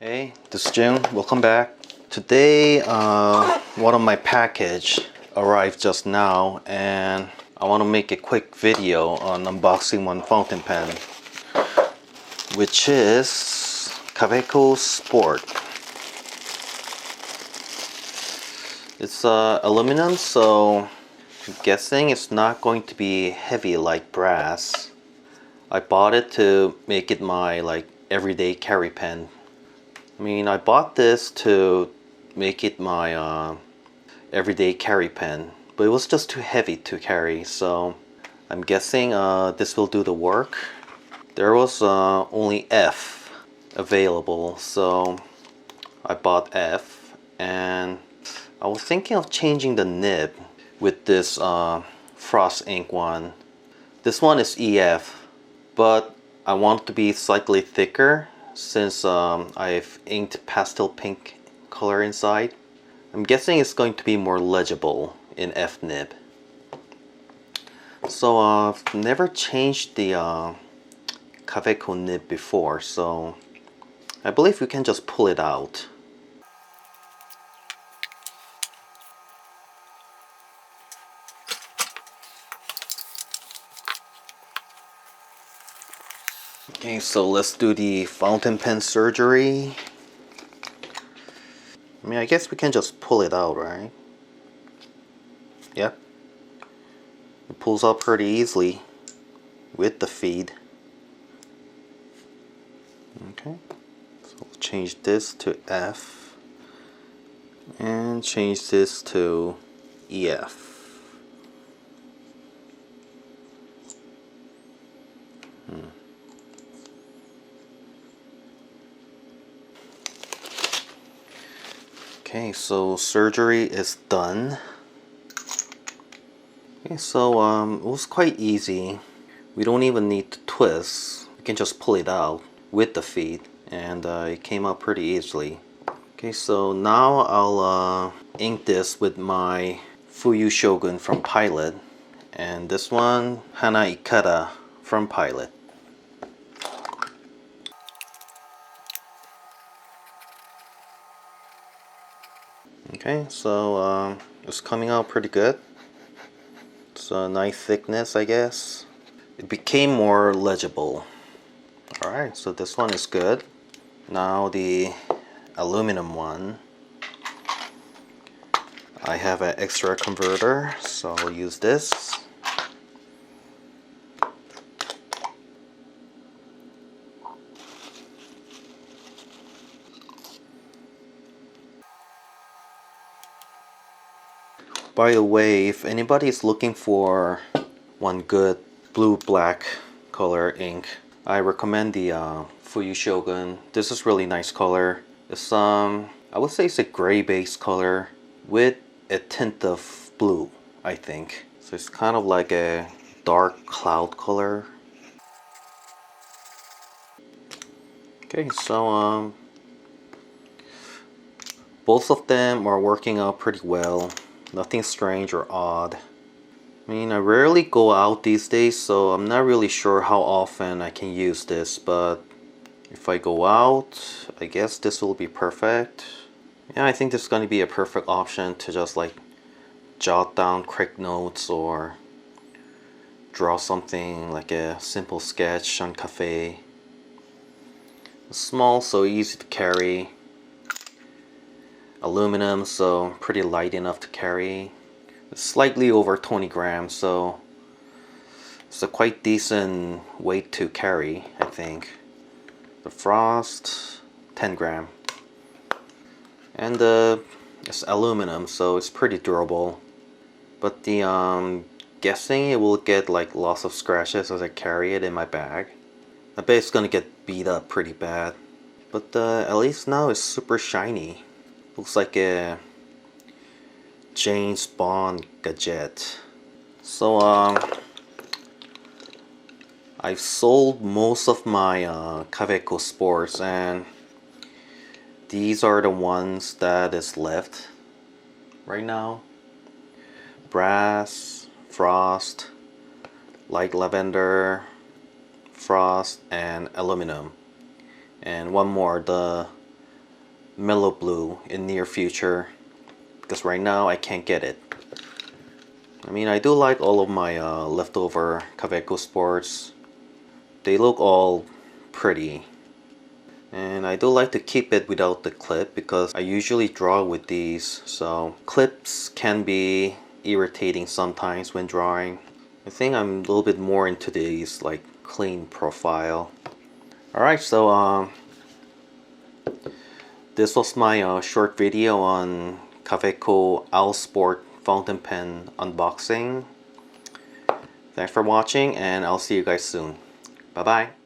Hey, this is Jim. Welcome back. Today, one of my package arrived just now, and I want to make a quick video on unboxing one fountain pen, which is Kaweco Sport. It's aluminum, so I'm guessing it's not going to be heavy like brass. I bought it to make it my everyday carry pen. I bought this to make it my everyday carry pen, but it was just too heavy to carry, so I'm guessing this will do the work. There was only F available, so I bought F, and I was thinking of changing the nib with this frost ink one. This one is EF, but I want it to be slightly thicker since I've inked pastel pink color inside. I'm guessing it's going to be more legible in F nib. So I've never changed the Kaweco nib before, so I believe we can just pull it out. Okay, so let's do the fountain pen surgery. I guess we can just pull it out, right? Yep. It pulls out pretty easily with the feed. Okay, so we'll change this to F and change this to EF. Okay, so surgery is done. Okay, so it was quite easy. We don't even need to twist. We can just pull it out with the feed, and it came out pretty easily. Okay, so now I'll ink this with my Fuyu Shogun from Pilot, and this one Hana Ikata from Pilot. Okay, so it's coming out pretty good. It's a nice thickness, I guess. It became more legible. Alright, so this one is good. Now the aluminum one. I have an extra converter, so I'll use this. By the way, if anybody is looking for one good blue-black color ink, I recommend the Fuyu Shogun. This is really nice color. It's I would say it's a gray base color with a tint of blue, I think. So it's kind of like a dark cloud color. Okay, so both of them are working out pretty well. Nothing strange or odd. I rarely go out these days, so I'm not really sure how often I can use this, but if I go out, I guess this will be perfect. Yeah, I think this is going to be a perfect option to just jot down quick notes or draw something like a simple sketch on cafe. It's small, so easy to carry. Aluminum, so pretty light enough to carry. It's slightly over 20 grams, so it's a quite decent weight to carry, I think. The frost, 10 gram. And it's aluminum, so it's pretty durable. But the guessing it will get lots of scratches as I carry it in my bag. I bet it's gonna get beat up pretty bad. But at least now it's super shiny. Looks like a James Bond gadget. So I've sold most of my Kaweco Sports, and these are the ones that is left right now. Brass, frost, light lavender, frost, and aluminum. And one more, the mellow blue in near future, because right now I can't get it. I mean, I do like all of my leftover Kaweco sports. They look all pretty. And I do like to keep it without the clip because I usually draw with these, so clips can be irritating sometimes when drawing. I think I'm a little bit more into these like clean profile. Alright, so this was my short video on Kaweco ALSport fountain pen unboxing. Thanks for watching, and I'll see you guys soon. Bye bye.